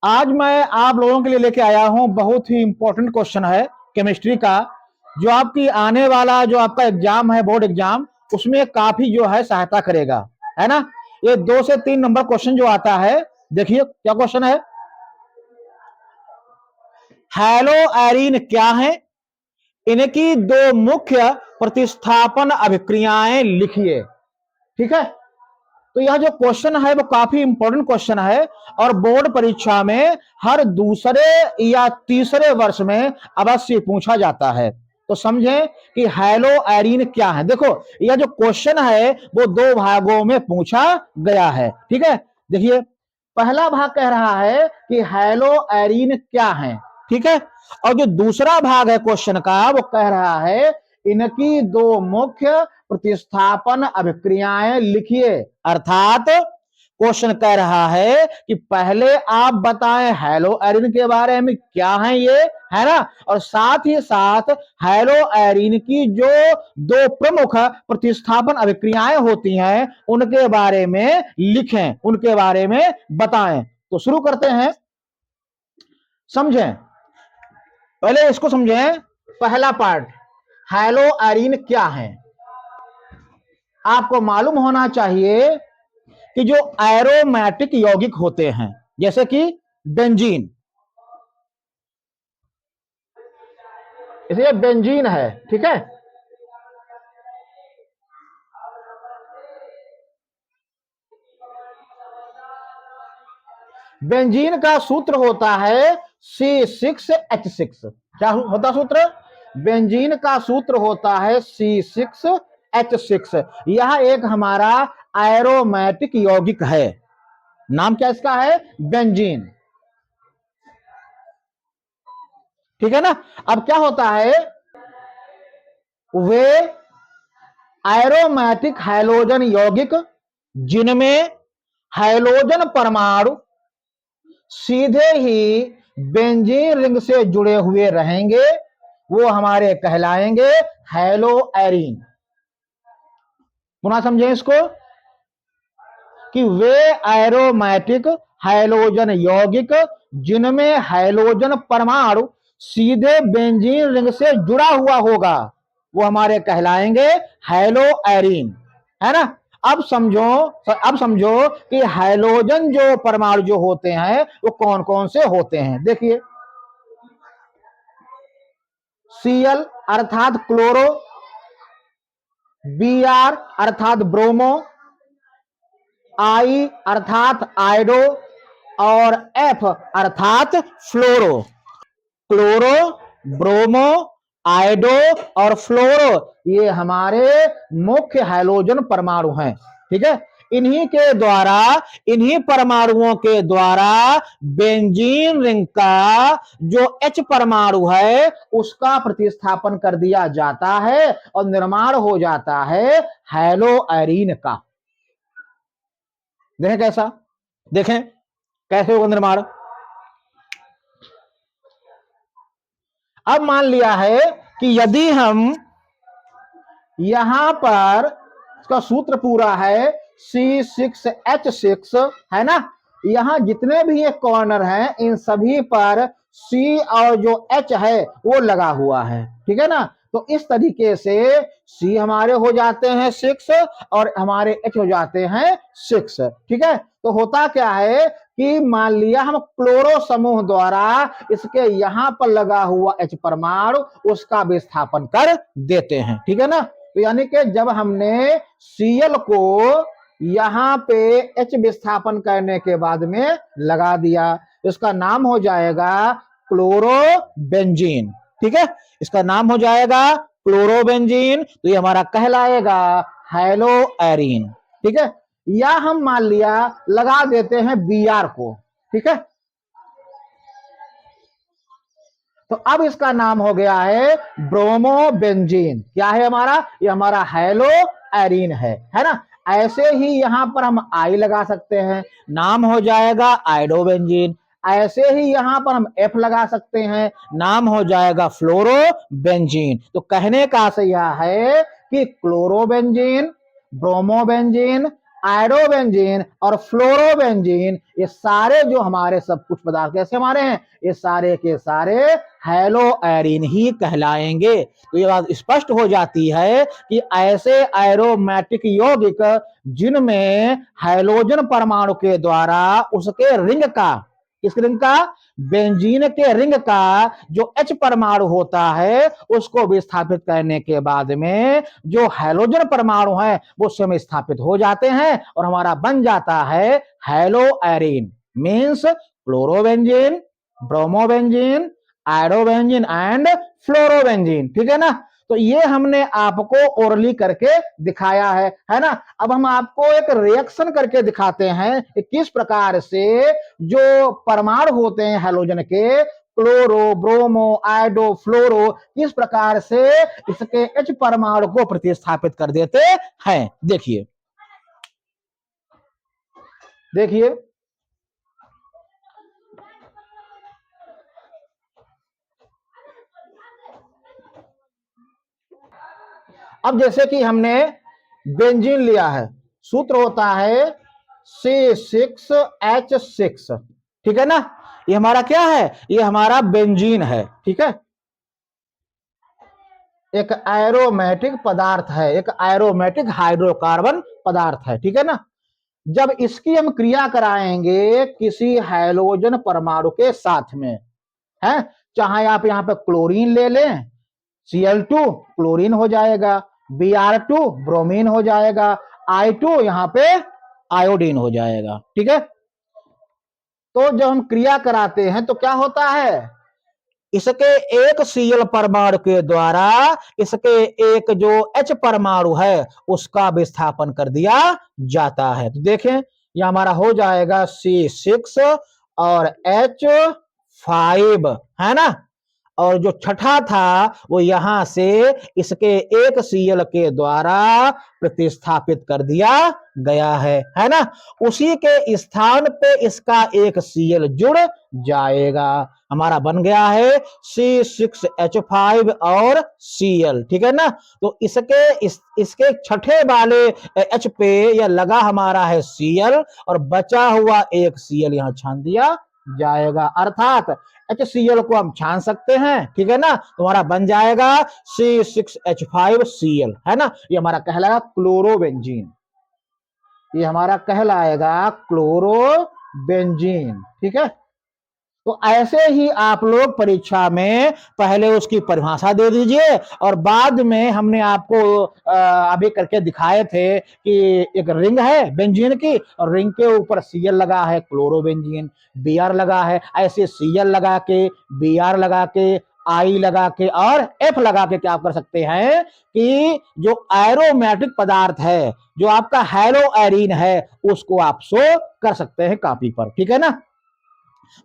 आज मैं आप लोगों के लिए लेके आया हूं, बहुत ही इंपॉर्टेंट क्वेश्चन है केमिस्ट्री का, जो आपकी आने वाला जो आपका एग्जाम है, बोर्ड एग्जाम, उसमें काफी जो है सहायता करेगा, है ना। ये 2 से 3 नंबर क्वेश्चन जो आता है, देखिए क्या क्वेश्चन है। हैलो एरीन क्या है, इनकी 2 मुख्य प्रतिस्थापन अभिक्रियाएं लिखिए। ठीक है, तो यह जो क्वेश्चन है वो काफी इंपॉर्टेंट क्वेश्चन है और बोर्ड परीक्षा में हर दूसरे या तीसरे वर्ष में अवश्य पूछा जाता है। तो समझें कि हैलो एरीन क्या है। देखो, यह जो क्वेश्चन है वो 2 भागों में पूछा गया है। ठीक है, देखिए पहला भाग कह रहा है कि हैलो एरीन क्या है, ठीक है। और जो दूसरा भाग है क्वेश्चन का वो कह रहा है इनकी 2 मुख्य प्रतिस्थापन अभिक्रियाएं लिखिए। अर्थात क्वेश्चन कह रहा है कि पहले आप बताएं हैलो एरीन के बारे में क्या है ये, है ना, और साथ ही साथ हैलो एरीन की जो 2 प्रमुख प्रतिस्थापन अभिक्रियाएं होती हैं उनके बारे में लिखें, उनके बारे में बताएं। तो शुरू करते हैं, समझें, पहले इसको समझें। पहला पार्ट, हैलो एरीन क्या है। आपको मालूम होना चाहिए कि जो एरोमेटिक यौगिक होते हैं, जैसे कि बेंजीन, इसलिए बेंजीन है, ठीक है। बेंजीन का सूत्र होता है C6H6। क्या होता सूत्र? बेंजीन का सूत्र होता है C6H6। यह एक हमारा एरोमेटिक यौगिक है। नाम क्या इसका है? बेंजीन। ठीक है ना। अब क्या होता है, वे एरोमेटिक हैलोजन यौगिक जिनमें हैलोजन परमाणु सीधे ही बेंजीन रिंग से जुड़े हुए रहेंगे, वो हमारे कहलाएंगे हैलो एरीन। पुनः समझें इसको कि वे एरोमेटिक हैलोजन यौगिक जिनमें हैलोजन परमाणु सीधे बेंजीन रिंग से जुड़ा हुआ होगा, वो हमारे कहलाएंगे हैलो एरीन, है ना। अब समझो कि हैलोजन जो परमाणु जो होते हैं वो कौन कौन से होते हैं। देखिए, Cl अर्थात क्लोरो, Br अर्थात ब्रोमो, I अर्थात आयोडो और F अर्थात फ्लोरो। क्लोरो, ब्रोमो, आयोडो और फ्लोरो, ये हमारे मुख्य हैलोजन परमाणु हैं। ठीक है, इन्हीं परमाणुओं के द्वारा बेंजीन रिंग का जो H परमाणु है उसका प्रतिस्थापन कर दिया जाता है और निर्माण हो जाता है हैलो एरीन का। देखें कैसा, देखें कैसे होगा निर्माण। अब मान लिया है कि यदि हम यहां पर, इसका सूत्र पूरा है C6H6, है ना। यहां जितने भी ये कॉर्नर हैं इन सभी पर C और जो H है वो लगा हुआ है, ठीक है ना। तो इस तरीके से C हमारे हो जाते हैं 6 और हमारे H हो जाते हैं 6। ठीक है, तो होता क्या है कि मान लिया हम क्लोरो समूह द्वारा इसके यहां पर लगा हुआ H परमाणु उसका विस्थापन कर देते हैं, ठीक है ना। तो यानी कि जब हमने Cl को यहां पे H विस्थापन करने के बाद में लगा दिया, इसका नाम हो जाएगा क्लोरोबेंजीन। ठीक है, इसका नाम हो जाएगा क्लोरोबेंजीन, तो ये हमारा कहलाएगा हैलो एरीन। ठीक है, या हम मान लिया लगा देते हैं Br को, ठीक है, तो अब इसका नाम हो गया है ब्रोमोबेंजीन। क्या है हमारा? ये हमारा हैलो एरीन है ना। ऐसे ही यहां पर हम आई लगा सकते हैं, नाम हो जाएगा आयोडोबेंजीन। ऐसे ही यहां पर हम एफ लगा सकते हैं, नाम हो जाएगा फ्लोरोबेंजीन। तो कहने का आशय यह है कि क्लोरोबेंजीन, ब्रोमोबेंजीन, आयरोबेंजीन और फ्लोरोबेंजीन, ये सारे जो हमारे सब कुछ पदार्थ कैसे हमारे हैं, ये सारे के सारे हैलो एरीन ही कहलाएंगे। तो ये बात स्पष्ट हो जाती है कि ऐसे एरोमेटिक यौगिक जिनमें हाइड्रोजन परमाणु के द्वारा उसके रिंग का, किस रिंग का, बेंजीन के रिंग का जो H परमाणु होता है उसको विस्थापित करने के बाद में जो हाइड्रोजन परमाणु है वो स्वयं स्थापित हो जाते हैं और हमारा बन जाता है haloarene, means chlorobenzene, bromobenzene, iodobenzene and fluorobenzene. ठीक है ना। तो ये हमने आपको ओरली करके दिखाया है ना। अब हम आपको एक रिएक्शन करके दिखाते हैं कि किस प्रकार से जो परमाणु होते हैं हैलोजन के, क्लोरो, ब्रोमो, आयोडो, फ्लोरो, किस प्रकार से इसके H परमाणु को प्रतिस्थापित कर देते हैं। देखिए देखिए अब जैसे कि हमने बेंजीन लिया है, सूत्र होता है C6H6। ठीक है ना। ये हमारा क्या है, ये हमारा बेंजीन है। ठीक है, एक एरोमेटिक पदार्थ है, एक एरोमेटिक हाइड्रोकार्बन पदार्थ है। ठीक है ना। जब इसकी हम क्रिया कराएंगे किसी हाइड्रोजन परमाणु के साथ में, है, चाहे आप यहां पे क्लोरीन ले लें, Cl2 क्लोरीन हो जाएगा, Br2 ब्रोमीन हो जाएगा, I2 यहां पे आयोडीन हो जाएगा। ठीक है। तो जब हम क्रिया कराते हैं तो क्या होता है, इसके एक Cl परमाणु के द्वारा इसके एक जो H परमाणु है उसका विस्थापन कर दिया जाता है। तो देखें यह हमारा हो जाएगा C6 और H5, है ना। और जो छठा था वो यहां से इसके एक Cl के द्वारा प्रतिस्थापित कर दिया गया है ना। उसी के स्थान पे इसका एक Cl जुड़ जाएगा, हमारा बन गया है C6H5 और Cl। ठीक है ना। तो इसके छठे वाले H पे यह लगा हमारा है Cl और बचा हुआ एक Cl यहां छान दिया जाएगा, अर्थात HCl को हम छान सकते हैं। ठीक है ना। तुम्हारा बन जाएगा C6H5Cl, है ना। ये हमारा कहलाएगा क्लोरोबेंजीन, ये हमारा कहलाएगा क्लोरोबेंजीन। ठीक है। तो ऐसे ही आप लोग परीक्षा में पहले उसकी परिभाषा दे दीजिए और बाद में हमने आपको अभी करके दिखाए थे कि एक रिंग है बेंजीन की और रिंग के ऊपर Cl लगा है क्लोरोबेंजीन, Br लगा है, ऐसे Cl लगा के, Br लगा के, I लगा के और F लगा के क्या कर सकते हैं कि जो एरोमेटिक पदार्थ है जो आपका हैलो एरीन है उसको आप शो कर सकते हैं कॉपी पर। ठीक है ना।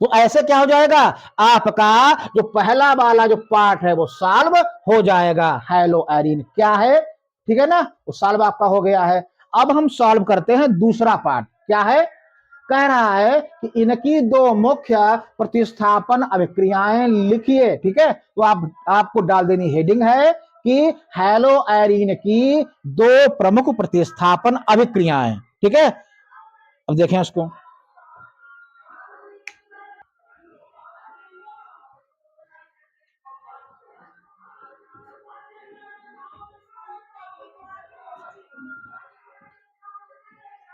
तो ऐसे क्या हो जाएगा, आपका जो पहला वाला जो पार्ट है वो सॉल्व हो जाएगा, हैलो एरीन क्या है। ठीक है ना, वो सॉल्व आपका हो गया है। अब हम सॉल्व करते हैं दूसरा पार्ट, क्या है, कह रहा है कि इनकी दो मुख्य प्रतिस्थापन अभिक्रियाएं लिखिए। ठीक है, तो आपको डाल देनी हेडिंग है कि हैलो एरीन की दो प्रमुख प्रतिस्थापन अभिक्रियाएं। ठीक है, अब देखें उसको।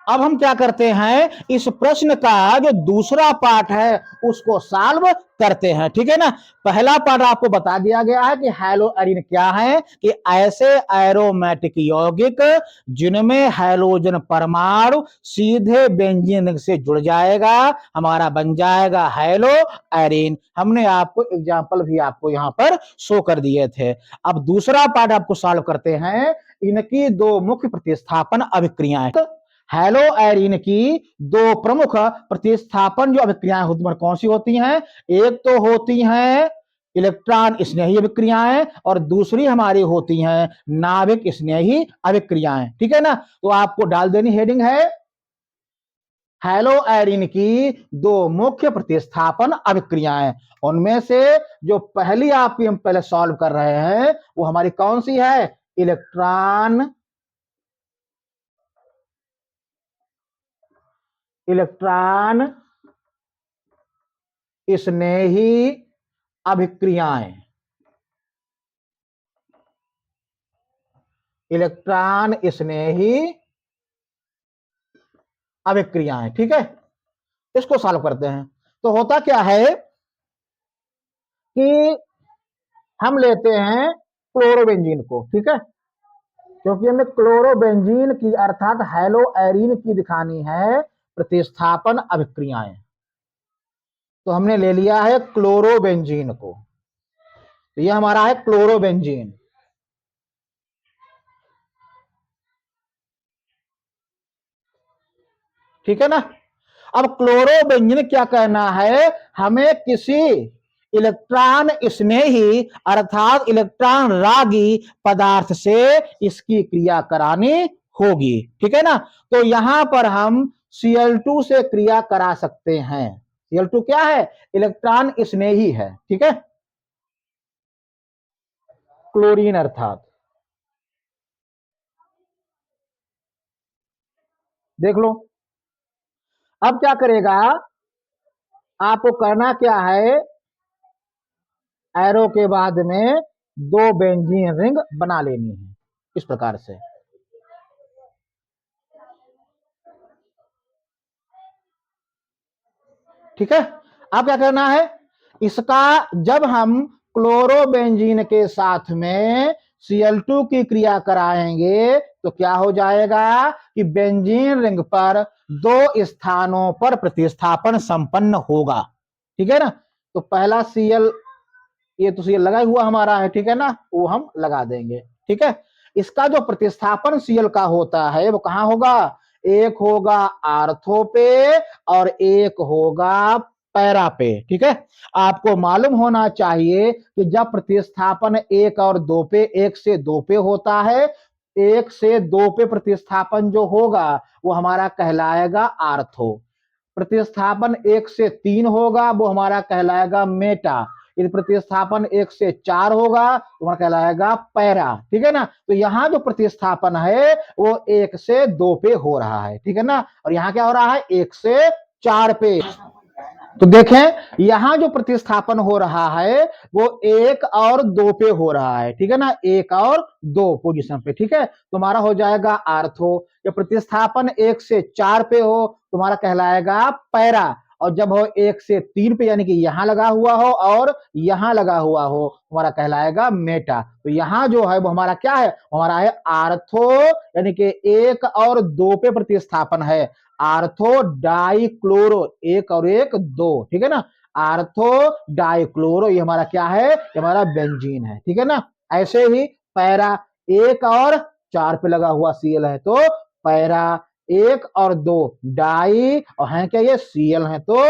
अब हम क्या करते हैं, इस प्रश्न का जो दूसरा पार्ट है उसको सॉल्व करते हैं। ठीक है ना। पहला पार्ट आपको बता दिया गया है कि हैलो एरीन क्या है, कि ऐसे एरोमेटिक यौगिक जिनमें हाइड्रोजन परमाणु सीधे बेंजीन से जुड़ जाएगा, हमारा बन जाएगा हैलो एरीन। हमने आपको एग्जाम्पल भी आपको यहां पर शो कर दिए थे। अब दूसरा पार्ट आपको सॉल्व करते हैं, इनकी दो मुख्य प्रतिस्थापन अभिक्रियाएं। हैलो एरीन की दो प्रमुख प्रतिस्थापन जो अभिक्रियाएं होती हैं कौन सी होती हैं, एक तो होती हैं इलेक्ट्रॉन स्नेही अभिक्रियाएं और दूसरी हमारी होती हैं नाभिक स्नेही अभिक्रियाएं। ठीक है ना। तो आपको डाल देनी हेडिंग है हैलो एरीन की दो मुख्य प्रतिस्थापन अभिक्रियाएं। उनमें से जो पहली आपकी हम पहले सॉल्व कर रहे हैं वो हमारी कौन सी है, इलेक्ट्रॉन इलेक्ट्रॉन स्नेही अभिक्रियाएं, इलेक्ट्रॉन स्नेही अभिक्रियाएं। ठीक है, इसको सॉल्व करते हैं। तो होता क्या है कि हम लेते हैं क्लोरोबेंजीन को, ठीक है, क्योंकि हमें क्लोरोबेंजीन की अर्थात हेलो एरीन की दिखानी है प्रतिस्थापन अभिक्रियाएं। तो हमने ले लिया है क्लोरोबेंजीन को, तो यह हमारा है क्लोरोबेंजीन। ठीक है ना। अब क्लोरोबेंजीन क्या कहना है, हमें किसी इलेक्ट्रॉन स्नेही अर्थात इलेक्ट्रॉन रागी पदार्थ से इसकी क्रिया करानी होगी। ठीक है ना। तो यहां पर हम Cl2 से क्रिया करा सकते हैं। Cl2 क्या है, इलेक्ट्रॉन स्नेही है। ठीक है, क्लोरीन अर्थात, देख लो। अब क्या करेगा, आपको करना क्या है, एरो के बाद में दो बेंजीन रिंग बना लेनी है इस प्रकार से। ठीक है, अब क्या करना है, इसका जब हम क्लोरोबेंजीन के साथ में Cl2 की क्रिया कराएंगे तो क्या हो जाएगा कि बेंजीन रिंग पर दो स्थानों पर प्रतिस्थापन संपन्न होगा। ठीक है ना। तो पहला Cl, ये तो Cl लगा हुआ हमारा है, ठीक है ना, वो हम लगा देंगे। ठीक है, इसका जो प्रतिस्थापन Cl का होता है वो कहां होगा, एक होगा आर्थो पे और एक होगा पैरा पे। ठीक है, आपको मालूम होना चाहिए कि जब प्रतिस्थापन एक और दो पे, एक से दो पे होता है, एक से दो पे प्रतिस्थापन जो होगा वो हमारा कहलाएगा आर्थो। प्रतिस्थापन एक से तीन होगा वो हमारा कहलाएगा मेटा। यदि प्रतिस्थापन एक से चार होगा तो हमारा कहलाएगा पैरा। ठीक है ना। तो यहाँ जो प्रतिस्थापन है वो एक से दो पे हो रहा है। ठीक है ना, और यहाँ क्या हो रहा है, एक से चार पे। तो देखें यहां जो प्रतिस्थापन हो रहा है वो एक और दो पे हो रहा है। ठीक है ना, एक और दो पोजीशन पे। ठीक है, तुम्हारा हो जाएगा आर्थो। जब प्रतिस्थापन एक से चार पे हो तुम्हारा कहलाएगा पैरा, और जब हो एक से तीन पे यानी कि यहां लगा हुआ हो और यहां लगा हुआ हो हमारा कहलाएगा मेटा। तो यहां जो है वो हमारा क्या है, हमारा है आर्थो, यानी कि एक और दो पे प्रतिस्थापन है। आर्थो डाइक्लोरो, एक और एक दो। ठीक है ना, आर्थो डाइक्लोरो, ये हमारा क्या है, ये हमारा बेंजीन है। ठीक है ना। ऐसे ही पैरा, एक और चार पे लगा हुआ Cl है तो पैरा, एक और दो डाई और है क्या, ये Cl है तो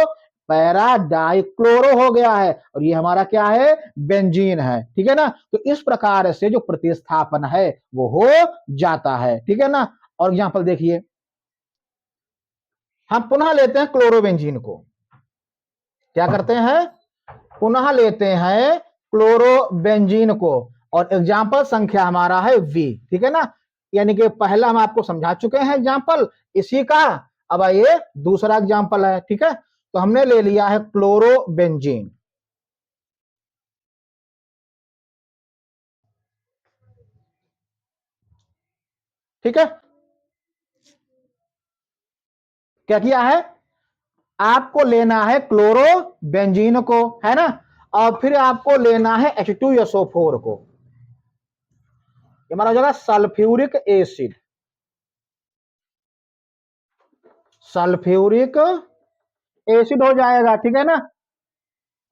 पैरा डाइक्लोरो हो गया है, और ये हमारा क्या है, बेंजीन है। ठीक है ना। तो इस प्रकार से जो प्रतिस्थापन है वो हो जाता है। ठीक है ना। और एग्जांपल देखिए, हम पुनः लेते हैं क्लोरोबेंजीन को, क्या करते हैं, पुनः लेते हैं क्लोरोबेंजीन को, और एग्जाम्पल संख्या हमारा है V। ठीक है ना, यानी कि पहला हम आपको समझा चुके हैं एग्जाम्पल इसी का, अब ये दूसरा एग्जाम्पल है। ठीक है, तो हमने ले लिया है क्लोरोबेंजीन। ठीक है, क्या किया है, आपको लेना है क्लोरोबेंजीन को, है ना, और फिर आपको लेना है H2SO4 को, हमारा हो जाएगा सल्फ्यूरिक एसिड, सल्फ्यूरिक एसिड हो जाएगा। ठीक है ना।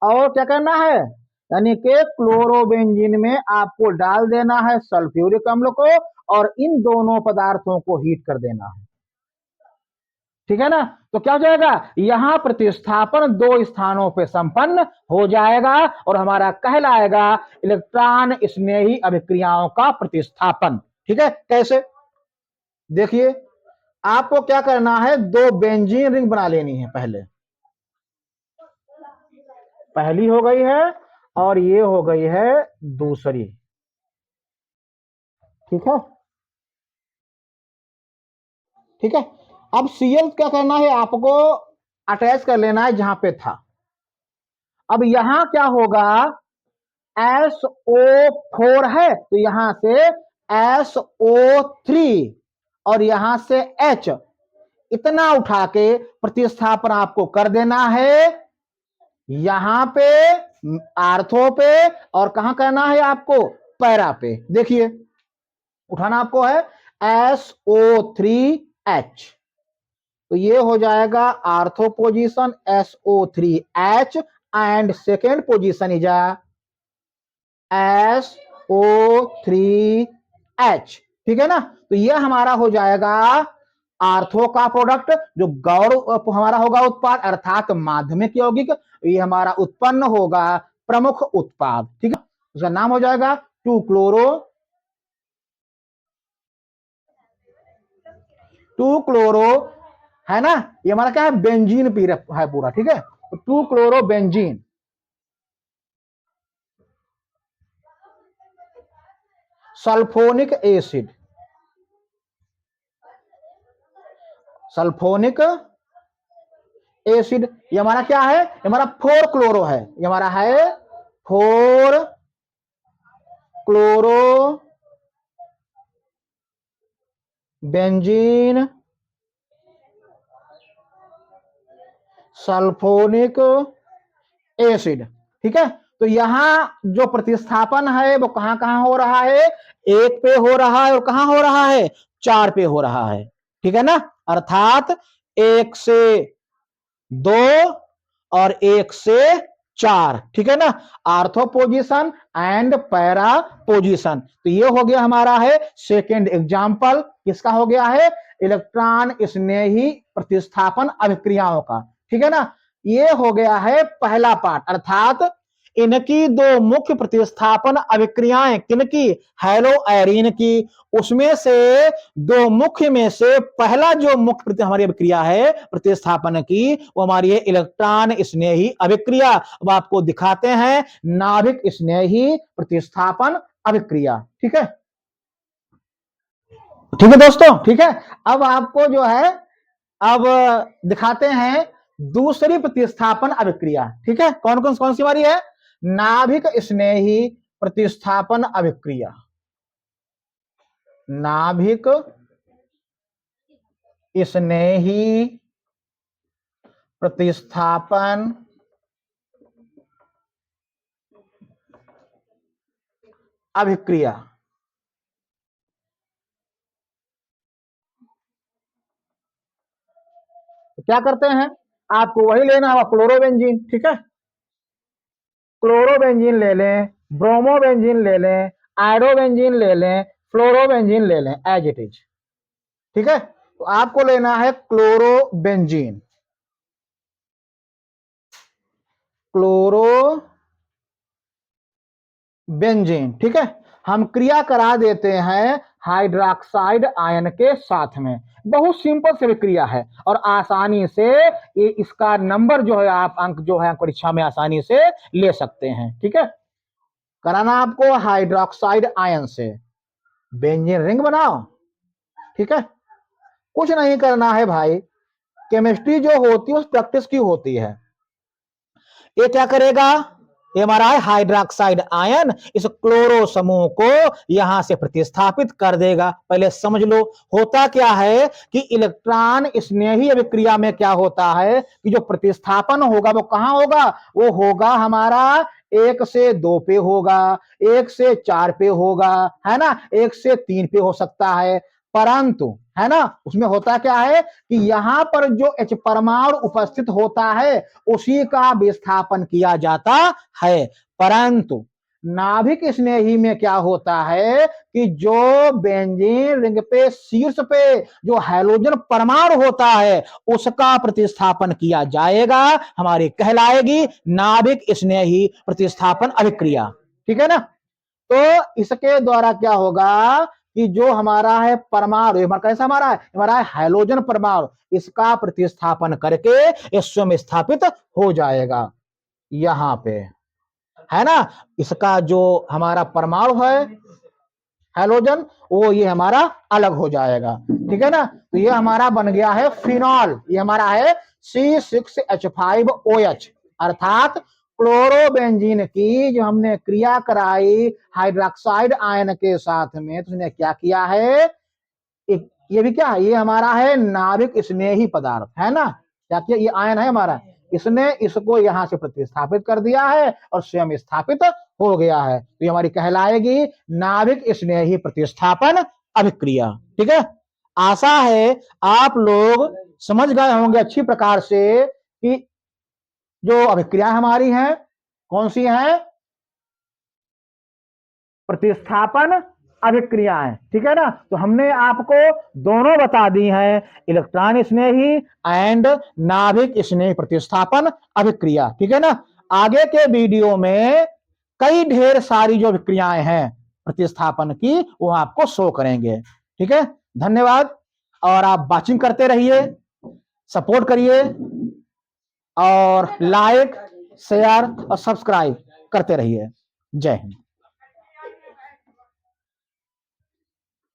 और क्या करना है, यानी कि क्लोरोबेंजीन में आपको डाल देना है सल्फ्यूरिक अम्ल को, और इन दोनों पदार्थों को हीट कर देना है। ठीक है ना। तो क्या हो जाएगा, यहां प्रतिस्थापन दो स्थानों पे संपन्न हो जाएगा और हमारा कहलाएगा इलेक्ट्रॉन स्नेही अभिक्रियाओं का प्रतिस्थापन। ठीक है, कैसे, देखिए आपको क्या करना है, दो बेंजीन रिंग बना लेनी है। पहली हो गई है और ये हो गई है दूसरी। ठीक है, ठीक है। अब Cl क्या करना है आपको, अटैच कर लेना है जहां पे था। अब यहां क्या होगा, SO4 है तो यहां से SO3 और यहां से H, इतना उठा के प्रतिस्थापन आपको कर देना है यहां पे, आर्थो पे, और कहां करना है आपको, पैरा पे। देखिए उठाना आपको है SO3H, तो ये हो जाएगा ortho position SO3H and second position is SO3H। ठीक है ना, तो ये हमारा हो जाएगा आर्थो का प्रोडक्ट, जो गौर हमारा होगा उत्पाद अर्थात माध्यमिक यौगिक, ये हमारा उत्पन्न होगा प्रमुख उत्पाद। ठीक है, उसका नाम हो जाएगा 2 क्लोरो है ना, ये हमारा क्या है, बेंजीन है पूरा। ठीक है, तो 2 chloro benzene. Sulphonic acid, sulphonic acid, ये हमारा क्या है, ये हमारा 4 क्लोरो है, ये हमारा है 4 क्लोरो बेंजीन सल्फोनिक एसिड। ठीक है, तो यहां जो प्रतिस्थापन है वो कहां कहां हो रहा है, 1 पे हो रहा है और कहां हो रहा है, 4 पे हो रहा है। ठीक है ना, अर्थात 1 से 2 और 1 से 4। ठीक है ना, ortho position and para position. तो ये हो गया हमारा है सेकेंड एग्जाम्पल, किसका हो गया है, इलेक्ट्रॉन स्नेही प्रतिस्थापन अभिक्रियाओं का। ठीक है ना, ये हो गया है पहला पार्ट, अर्थात इनकी दो मुख्य प्रतिस्थापन अभिक्रियाएं, किनकी, हेलो एरीन की, उसमें से दो मुख्य में से पहला जो मुख्य हमारी अभिक्रिया है प्रतिस्थापन की, वो हमारी है इलेक्ट्रॉन स्नेही अभिक्रिया। अब आपको दिखाते हैं नाभिक स्नेही प्रतिस्थापन अभिक्रिया। ठीक है, ठीक है दोस्तों, ठीक है। अब आपको जो है, अब दिखाते हैं दूसरी प्रतिस्थापन अभिक्रिया। ठीक है, कौन सी हमारी है, नाभिक स्नेही प्रतिस्थापन अभिक्रिया। नाभिक स्नेही प्रतिस्थापन अभिक्रिया। तो क्या करते हैं, आपको वही लेना होगा क्लोरोबेंजीन। ठीक है, क्लोरोबेंजीन ले लें, ब्रोमोबेंजीन ले लें, आयरोबेंजीन ले लें, फ्लोरोबेंजीन ले लें, एज इट इज। ठीक है, तो आपको लेना है क्लोरोबेंजीन, क्लोरोबेंजीन। ठीक है, हम क्रिया करा देते हैं हाइड्रोक्साइड आयन के साथ में। बहुत सिंपल से क्रिया है और आसानी से ये इसका नंबर जो है, आप अंक जो है परीक्षा में आसानी से ले सकते हैं। ठीक है, कराना आपको हाइड्रोक्साइड आयन से बेंजीन रिंग बनाओ। ठीक है, कुछ नहीं करना है भाई, केमिस्ट्री जो होती है उस प्रैक्टिस की होती है। ये क्या करेगा, ये हमारा है हाइड्रोक्साइड आयन, इस क्लोरो समूह को यहां से प्रतिस्थापित कर देगा। पहले समझ लो होता क्या है कि इलेक्ट्रॉन स्नेही अभिक्रिया में क्या होता है कि जो प्रतिस्थापन होगा वो कहां होगा, वो होगा हमारा 1 से 2 पे होगा, 1 से 4 पे होगा, है ना, 1 से 3 पे हो सकता है। परंतु है ना, उसमें होता क्या है कि यहां पर जो H परमाणु उपस्थित होता है उसी का विस्थापन किया जाता है। परंतु नाभिक स्नेही में क्या होता है कि जो बेंजीन रिंग पे शीर्ष पे जो हैलोजन परमाणु होता है उसका प्रतिस्थापन किया जाएगा, हमारी कहलाएगी नाभिक स्नेही प्रतिस्थापन अभिक्रिया। ठीक है ना, तो इसके द्वारा क्या होगा कि जो हमारा है परमाणु, हमारा कैसा हमारा है, हमारा है हाइड्रोजन परमाणु, इसका प्रतिस्थापन करके ये स्वयं स्थापित हो जाएगा यहां पे, है ना। इसका जो हमारा परमाणु है हैलोजन, वो ये हमारा अलग हो जाएगा, ठीक है ना। तो ये हमारा बन गया है फिनॉल, ये हमारा है C6H5OH, अर्थात क्लोरोबेंजीन की जो हमने क्रिया कराई हाइड्रोक्साइड आयन के साथ में, तो उसने क्या किया है, ये भी क्या है, ये हमारा है नाभिक स्नेही पदार्थ है ना, क्या किया, ये आयन है हमारा, इसने इसको यहां से प्रतिस्थापित कर दिया है और स्वयं स्थापित हो गया है। तो ये हमारी कहलाएगी नाभिक स्नेही प्रतिस्थापन अभिक्रिया, ठीक है। आशा है आप लोग समझ गए होंगे अच्छी प्रकार से कि जो अभिक्रिया हमारी है कौन सी है, प्रतिस्थापन अभिक्रियाएं, ठीक है ना। तो हमने आपको दोनों बता दी हैं, इलेक्ट्रॉन स्नेही एंड नाभिक स्नेही प्रतिस्थापन अभिक्रिया, ठीक है ना। आगे के वीडियो में कई ढेर सारी जो अभिक्रियाएं हैं प्रतिस्थापन की वो आपको शो करेंगे, ठीक है। धन्यवाद, और आप वाचिंग करते रहिए, सपोर्ट करिए और लाइक शेयर और सब्सक्राइब करते रहिए। जय हिंद।